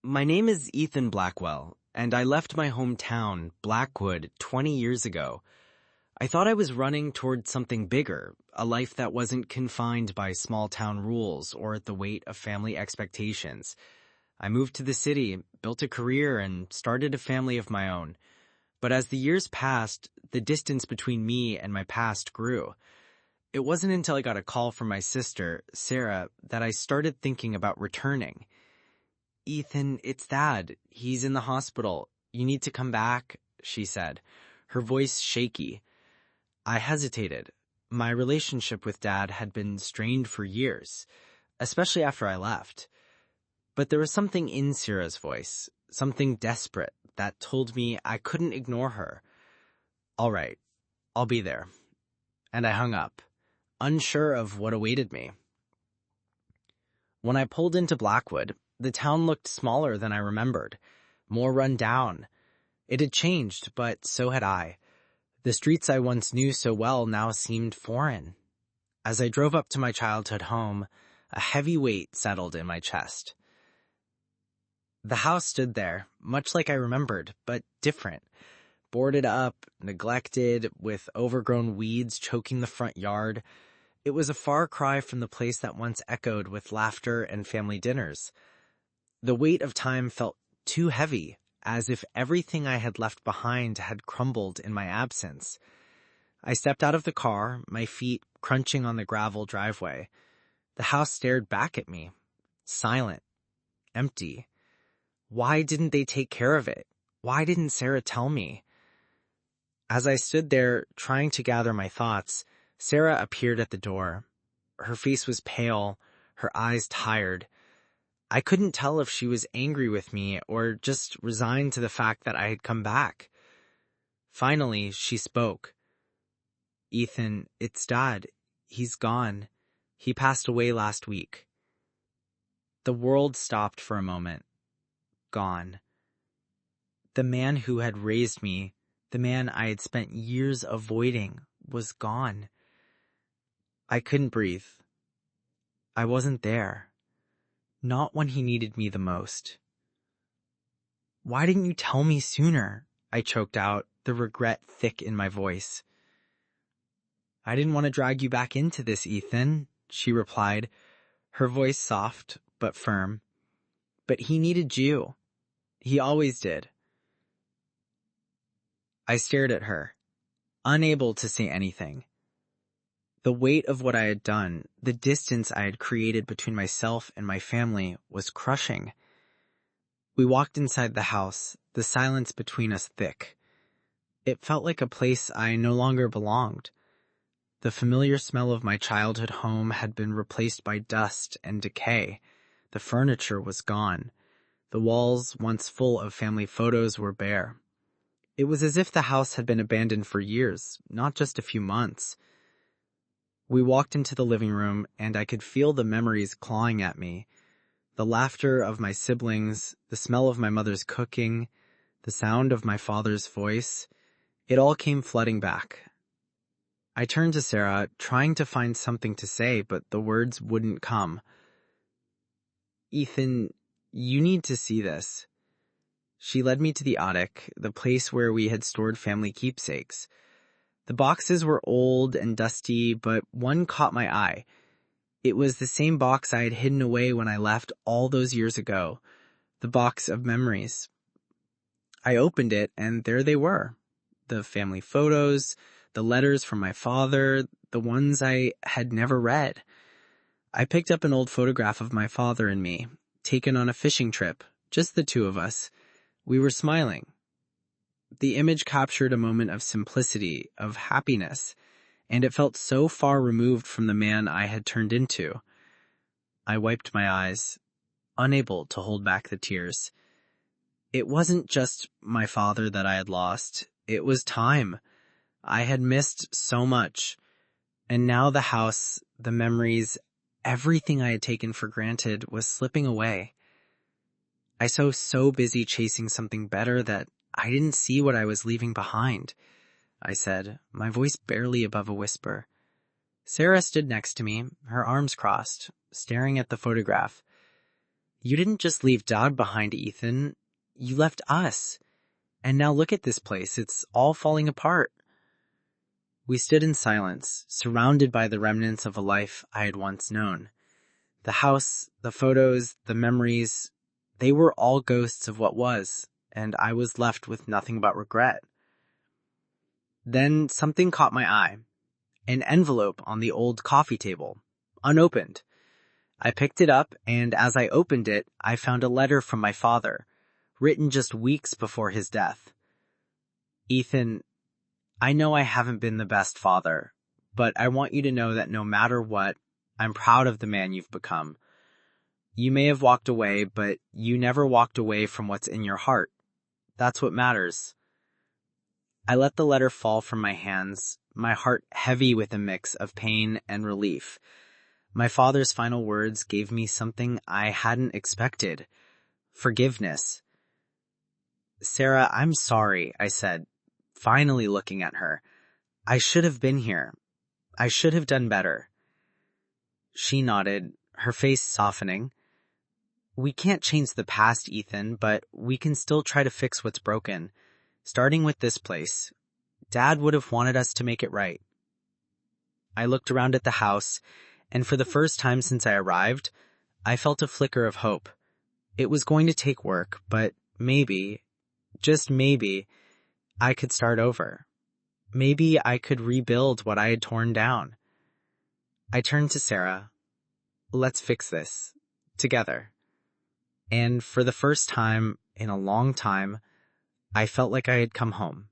My name is Ethan Blackwell, and I left my hometown, Blackwood, 20 years ago. I thought I was running toward something bigger, a life that wasn't confined by small-town rules or the weight of family expectations. I moved to the city, built a career, and started a family of my own. But as the years passed, the distance between me and my past grew. It wasn't until I got a call from my sister, Sarah, that I started thinking about returning. "Ethan, it's Dad. He's in the hospital. You need to come back," she said, her voice shaky. I hesitated. My relationship with Dad had been strained for years, especially after I left. But there was something in Sarah's voice, something desperate, that told me I couldn't ignore her. "All right, I'll be there." And I hung up, unsure of what awaited me. When I pulled into Blackwood, the town looked smaller than I remembered, more run down. It had changed, but so had I. The streets I once knew so well now seemed foreign. As I drove up to my childhood home, a heavy weight settled in my chest. The house stood there, much like I remembered, but different. Boarded up, neglected, with overgrown weeds choking the front yard. It was a far cry from the place that once echoed with laughter and family dinners. The weight of time felt too heavy, as if everything I had left behind had crumbled in my absence. I stepped out of the car, my feet crunching on the gravel driveway. The house stared back at me, silent, empty. Why didn't they take care of it? Why didn't Sarah tell me? As I stood there, trying to gather my thoughts, Sarah appeared at the door. Her face was pale, her eyes tired. I couldn't tell if she was angry with me or just resigned to the fact that I had come back. Finally, she spoke. "Ethan, it's Dad. He's gone. He passed away last week." The world stopped for a moment. Gone. The man who had raised me, the man I had spent years avoiding, was gone. I couldn't breathe. I wasn't there. Not when he needed me the most. "Why didn't you tell me sooner?" I choked out, the regret thick in my voice. "I didn't want to drag you back into this, Ethan," she replied, her voice soft but firm. "But he needed you. He always did." I stared at her, unable to say anything. The weight of what I had done, the distance I had created between myself and my family, was crushing. We walked inside the house, the silence between us thick. It felt like a place I no longer belonged. The familiar smell of my childhood home had been replaced by dust and decay. The furniture was gone. The walls, once full of family photos, were bare. It was as if the house had been abandoned for years, not just a few months. We walked into the living room, and I could feel the memories clawing at me. The laughter of my siblings, the smell of my mother's cooking, the sound of my father's voice. It all came flooding back. I turned to Sarah, trying to find something to say, but the words wouldn't come. "Ethan, you need to see this." She led me to the attic, the place where we had stored family keepsakes. The boxes were old and dusty, but one caught my eye. It was the same box I had hidden away when I left all those years ago, the box of memories. I opened it, and there they were. The family photos, the letters from my father, the ones I had never read. I picked up an old photograph of my father and me, taken on a fishing trip, just the two of us. We were smiling. The image captured a moment of simplicity, of happiness, and it felt so far removed from the man I had turned into. I wiped my eyes, unable to hold back the tears. It wasn't just my father that I had lost. It was time. I had missed so much. And now the house, the memories, everything I had taken for granted was slipping away. I was so busy chasing something better that I didn't see what I was leaving behind, I said, my voice barely above a whisper. Sarah stood next to me, her arms crossed, staring at the photograph. You didn't just leave Dad behind, Ethan. You left us. And now look at this place. It's all falling apart. We stood in silence, surrounded by the remnants of a life I had once known. The house, the photos, the memories, they were all ghosts of what was, and I was left with nothing but regret. Then something caught my eye. An envelope on the old coffee table, unopened. I picked it up, and as I opened it, I found a letter from my father, written just weeks before his death. Ethan, I know I haven't been the best father, but I want you to know that no matter what, I'm proud of the man you've become. You may have walked away, but you never walked away from what's in your heart. That's what matters. I let the letter fall from my hands, my heart heavy with a mix of pain and relief. My father's final words gave me something I hadn't expected. Forgiveness. Sarah, I'm sorry, I said, finally looking at her. I should have been here. I should have done better. She nodded, her face softening. We can't change the past, Ethan, but we can still try to fix what's broken. Starting with this place. Dad would have wanted us to make it right. I looked around at the house, and for the first time since I arrived, I felt a flicker of hope. It was going to take work, but maybe, just maybe, I could start over. Maybe I could rebuild what I had torn down. I turned to Sarah. Let's fix this. Together. And for the first time in a long time, I felt like I had come home.